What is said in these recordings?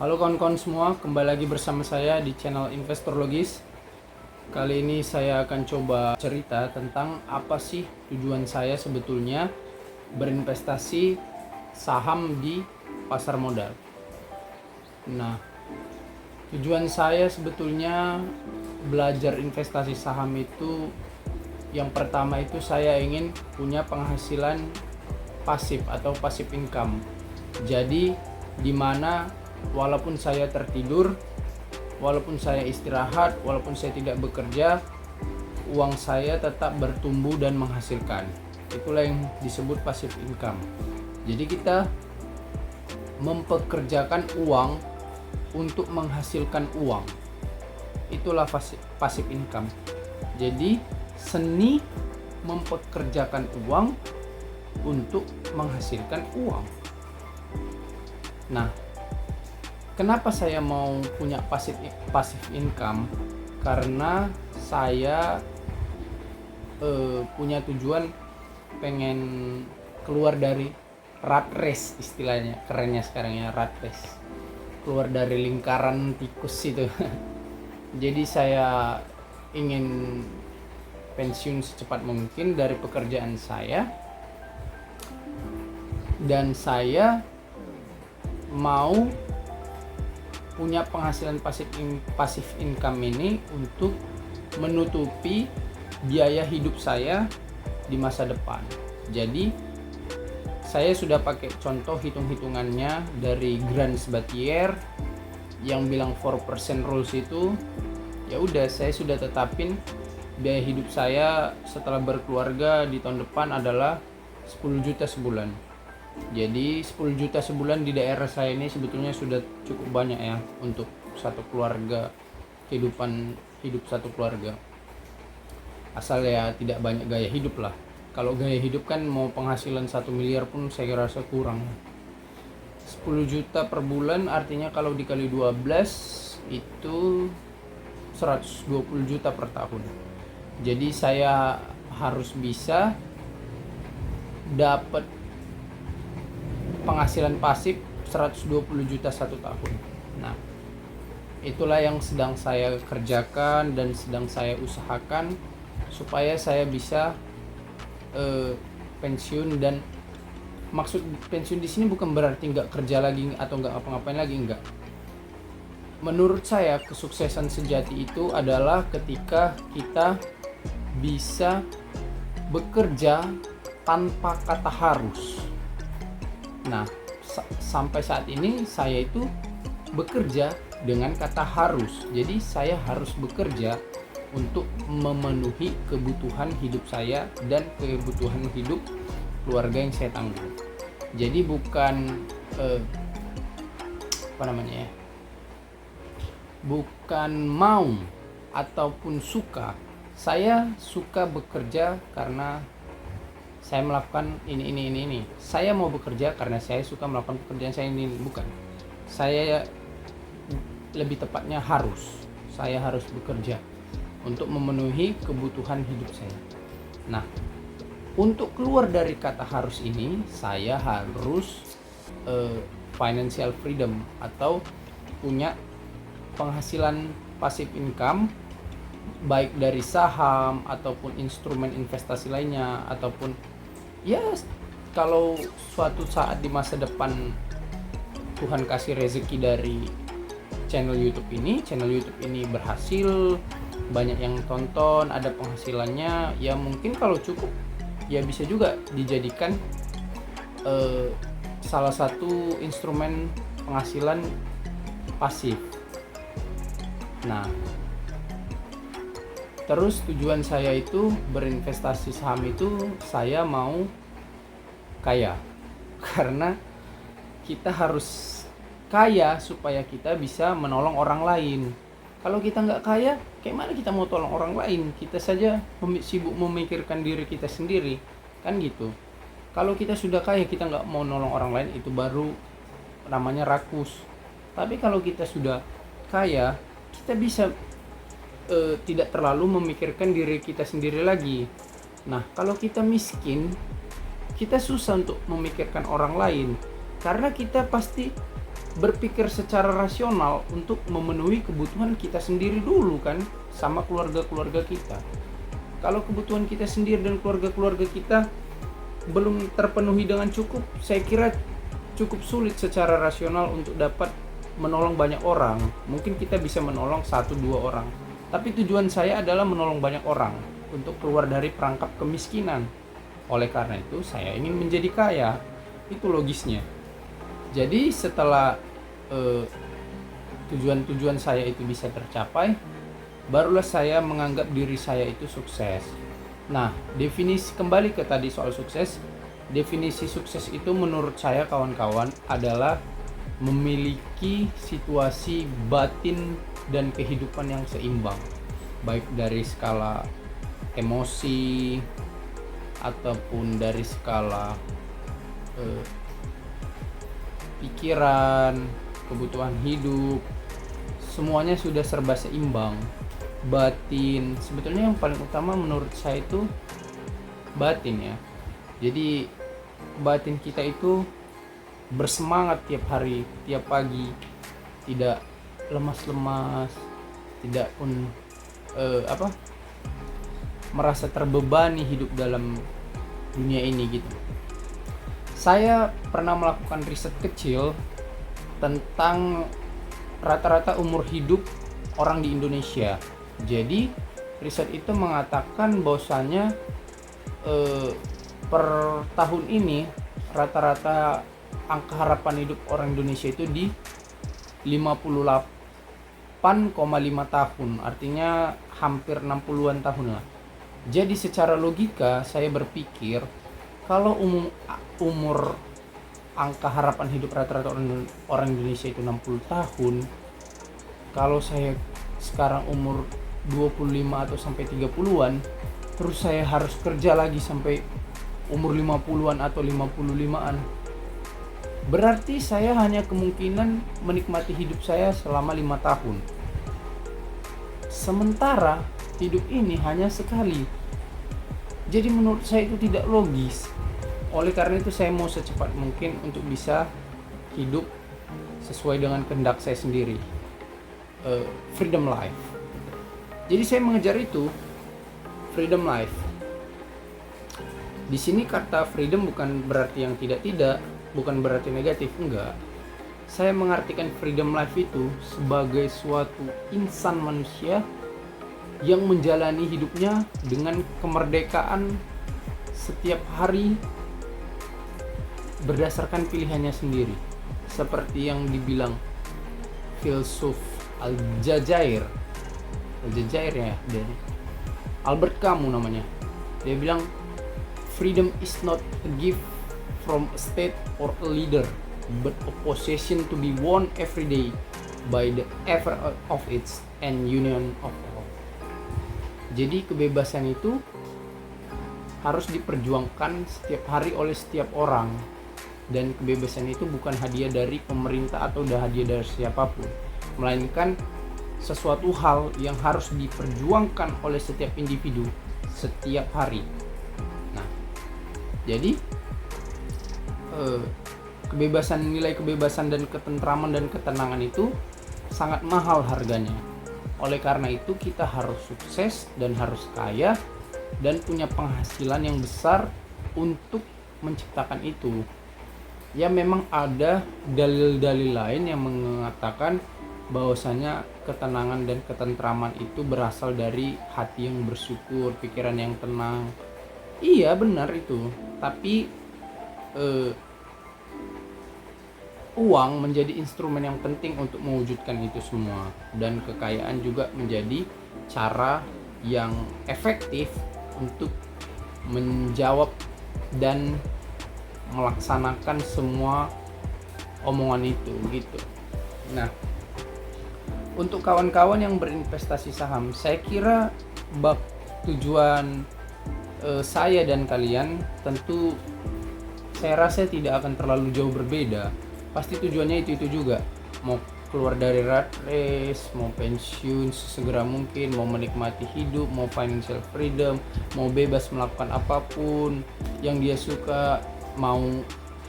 Halo kawan-kawan semua, kembali lagi bersama saya di channel Investor Logis. Kali ini saya akan coba cerita tentang apa sih tujuan saya sebetulnya berinvestasi saham di pasar modal. Nah, tujuan saya sebetulnya belajar investasi saham itu, yang pertama itu saya ingin punya penghasilan pasif atau passive income. Jadi di mana walaupun saya tertidur, walaupun saya istirahat, walaupun saya tidak bekerja, uang saya tetap bertumbuh dan menghasilkan. Itulah yang disebut passive income. Jadi kita mempekerjakan uang untuk menghasilkan uang. Itulah passive income. Jadi seni mempekerjakan uang untuk menghasilkan uang. Nah, kenapa saya mau punya passive income? Karena saya punya tujuan pengen keluar dari rat race, istilahnya kerennya sekarang ya, rat race, keluar dari lingkaran tikus itu. Jadi saya ingin pensiun secepat mungkin dari pekerjaan saya, dan saya mau punya penghasilan passive income ini untuk menutupi biaya hidup saya di masa depan. Jadi saya sudah pakai contoh hitung-hitungannya dari Grant Battier yang bilang 4% rules itu. Ya udah, saya sudah tetapin biaya hidup saya setelah berkeluarga di tahun depan adalah 10 juta sebulan. Jadi 10 juta sebulan di daerah saya ini sebetulnya sudah cukup banyak ya untuk satu keluarga, kehidupan hidup satu keluarga. Asal ya tidak banyak gaya hidup lah. Kalau gaya hidup kan mau penghasilan 1 miliar pun saya rasa kurang. 10 juta per bulan artinya kalau dikali 12 itu 120 juta per tahun. Jadi saya harus bisa dapat penghasilan pasif 120 juta satu tahun. Nah, itulah yang sedang saya kerjakan dan sedang saya usahakan supaya saya bisa pensiun. Dan maksud pensiun di sini bukan berarti nggak kerja lagi atau nggak ngapa-ngapain lagi, enggak. Menurut saya kesuksesan sejati itu adalah ketika kita bisa bekerja tanpa kata harus. Nah, sampai saat ini saya itu bekerja dengan kata harus. Jadi saya harus bekerja untuk memenuhi kebutuhan hidup saya dan kebutuhan hidup keluarga yang saya tanggung. Jadi bukan bukan mau ataupun suka. Saya suka bekerja karena saya melakukan ini. Saya mau bekerja karena saya suka melakukan pekerjaan saya ini, bukan. Saya lebih tepatnya harus. Saya harus bekerja untuk memenuhi kebutuhan hidup saya. Nah, untuk keluar dari kata harus ini, saya harus financial freedom atau punya penghasilan passive income, baik dari saham ataupun instrumen investasi lainnya, ataupun ya kalau suatu saat di masa depan Tuhan kasih rezeki dari channel YouTube ini berhasil, banyak yang tonton, ada penghasilannya, ya mungkin kalau cukup ya bisa juga dijadikan salah satu instrumen penghasilan pasif. Nah, terus tujuan saya itu berinvestasi saham itu saya mau kaya. Karena kita harus kaya supaya kita bisa menolong orang lain. Kalau kita nggak kaya, kayak mana kita mau tolong orang lain? Kita saja sibuk memikirkan diri kita sendiri, kan gitu. Kalau kita sudah kaya, kita nggak mau nolong orang lain, itu baru namanya rakus. Tapi kalau kita sudah kaya, kita bisa tidak terlalu memikirkan diri kita sendiri lagi. Nah, kalau kita miskin, kita susah untuk memikirkan orang lain, karena kita pasti berpikir secara rasional untuk memenuhi kebutuhan kita sendiri dulu kan, sama keluarga-keluarga kita. Kalau kebutuhan kita sendiri dan keluarga-keluarga kita belum terpenuhi dengan cukup, saya kira cukup sulit secara rasional untuk dapat menolong banyak orang. Mungkin kita bisa menolong 1-2 orang, tapi tujuan saya adalah menolong banyak orang untuk keluar dari perangkap kemiskinan. Oleh karena itu saya ingin menjadi kaya. Itu logisnya. Jadi setelah tujuan-tujuan saya itu bisa tercapai, barulah saya menganggap diri saya itu sukses. Nah, definisi kembali ke tadi soal sukses. Definisi sukses itu menurut saya kawan-kawan adalah memiliki situasi batin dan kehidupan yang seimbang, baik dari skala emosi ataupun dari skala pikiran, kebutuhan hidup, semuanya sudah serba seimbang. Batin, sebetulnya yang paling utama menurut saya itu batin ya. Jadi batin kita itu bersemangat tiap hari, tiap pagi, tidak lemas-lemas, tidak pun merasa terbebani hidup dalam dunia ini gitu. Saya pernah melakukan riset kecil tentang rata-rata umur hidup orang di Indonesia. Jadi riset itu mengatakan bahwasanya per tahun ini rata-rata angka harapan hidup orang Indonesia itu di 58,5 tahun, artinya hampir 60-an tahun lah. Jadi secara logika saya berpikir kalau umur angka harapan hidup rata-rata orang Indonesia itu 60 tahun, kalau saya sekarang umur 25 atau sampai 30-an, terus saya harus kerja lagi sampai umur 50-an atau 55-an, berarti saya hanya kemungkinan menikmati hidup saya selama 5 tahun. Sementara hidup ini hanya sekali. Jadi menurut saya itu tidak logis. Oleh karena itu saya mau secepat mungkin untuk bisa hidup sesuai dengan kehendak saya sendiri. Freedom life. Jadi saya mengejar itu, freedom life. Di sini kata freedom bukan berarti yang tidak, bukan berarti negatif, enggak. Saya mengartikan freedom life itu sebagai suatu insan manusia yang menjalani hidupnya dengan kemerdekaan setiap hari berdasarkan pilihannya sendiri. Seperti yang dibilang filsuf Aljazair ya, dari Albert Camus namanya. Dia bilang freedom is not a gift from a state or a leader, but a possession to be won every day by the effort of its and union of all. Jadi kebebasan itu harus diperjuangkan setiap hari oleh setiap orang, dan kebebasan itu bukan hadiah dari pemerintah atau hadiah dari siapapun, melainkan sesuatu hal yang harus diperjuangkan oleh setiap individu setiap hari. Nah, jadi nilai kebebasan dan ketentraman dan ketenangan itu sangat mahal harganya. Oleh karena itu kita harus sukses dan harus kaya dan punya penghasilan yang besar untuk menciptakan itu. Ya memang ada dalil-dalil lain yang mengatakan bahwasanya ketenangan dan ketentraman itu berasal dari hati yang bersyukur, pikiran yang tenang. Iya benar itu, tapi uang menjadi instrumen yang penting untuk mewujudkan itu semua, dan kekayaan juga menjadi cara yang efektif untuk menjawab dan melaksanakan semua omongan itu gitu. Nah, untuk kawan-kawan yang berinvestasi saham, saya kira tujuan saya dan kalian tentu saya rasa tidak akan terlalu jauh berbeda. Pasti tujuannya itu juga, mau keluar dari rat race, mau pensiun sesegera mungkin, mau menikmati hidup, mau financial freedom, mau bebas melakukan apapun yang dia suka, mau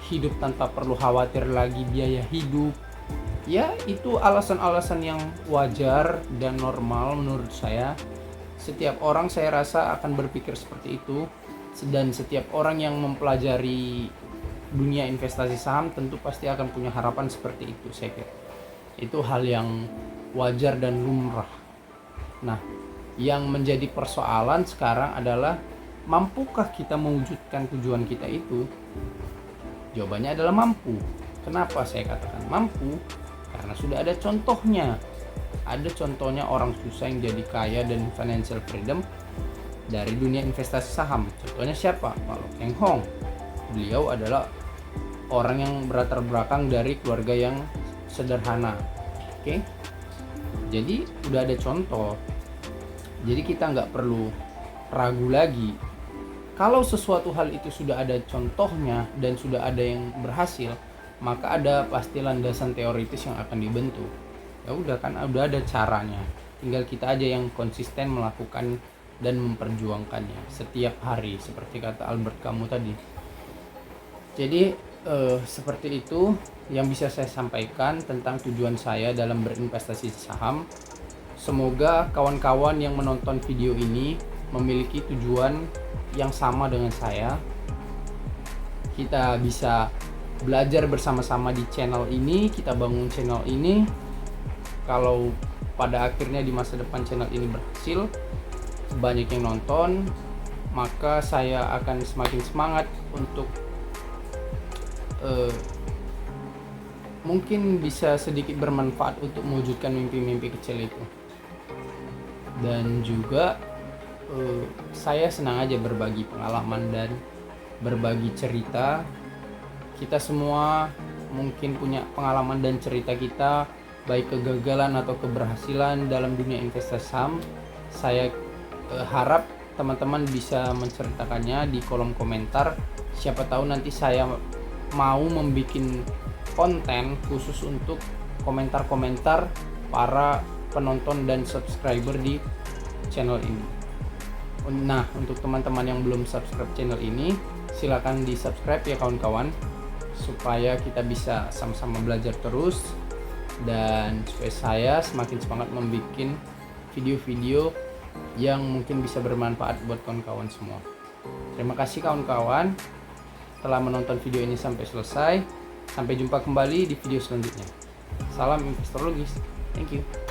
hidup tanpa perlu khawatir lagi biaya hidup. Ya, itu alasan-alasan yang wajar dan normal menurut saya. Setiap orang saya rasa akan berpikir seperti itu, dan setiap orang yang mempelajari dunia investasi saham tentu pasti akan punya harapan seperti itu, saya kira. Itu hal yang wajar dan lumrah. Nah, yang menjadi persoalan sekarang adalah mampukah kita mewujudkan tujuan kita itu? Jawabannya adalah mampu. Kenapa saya katakan mampu? Karena sudah ada contohnya. Ada contohnya orang susah yang jadi kaya dan financial freedom dari dunia investasi saham. Contohnya siapa? Pak Lo Keng Hong. Beliau adalah orang yang berlatar belakang dari keluarga yang sederhana. Oke? Jadi udah ada contoh. Jadi kita nggak perlu ragu lagi. Kalau sesuatu hal itu sudah ada contohnya dan sudah ada yang berhasil, maka ada pasti landasan teoritis yang akan dibentuk. Ya udah kan, udah ada caranya. Tinggal kita aja yang konsisten melakukan dan memperjuangkannya setiap hari, seperti kata Albert Camus tadi. Jadi seperti itu yang bisa saya sampaikan tentang tujuan saya dalam berinvestasi saham. Semoga kawan-kawan yang menonton video ini memiliki tujuan yang sama dengan saya. Kita bisa belajar bersama-sama di channel ini, kita bangun channel ini. Kalau pada akhirnya di masa depan channel ini berhasil, banyak yang nonton, maka saya akan semakin semangat untuk mungkin bisa sedikit bermanfaat untuk mewujudkan mimpi-mimpi kecil itu. Dan juga saya senang aja berbagi pengalaman dan berbagi cerita. Kita semua mungkin punya pengalaman dan cerita kita, baik kegagalan atau keberhasilan dalam dunia investasi saham. Saya harap teman-teman bisa menceritakannya di kolom komentar. Siapa tahu nanti saya mau membuat konten khusus untuk komentar-komentar para penonton dan subscriber di channel ini. Nah, untuk teman-teman yang belum subscribe channel ini, silakan di subscribe ya kawan-kawan, supaya kita bisa sama-sama belajar terus dan supaya saya semakin semangat membuat video-video yang mungkin bisa bermanfaat buat kawan-kawan semua. Terima kasih kawan-kawan telah menonton video ini sampai selesai. Sampai jumpa kembali di video selanjutnya. Salam investor logis. Thank you.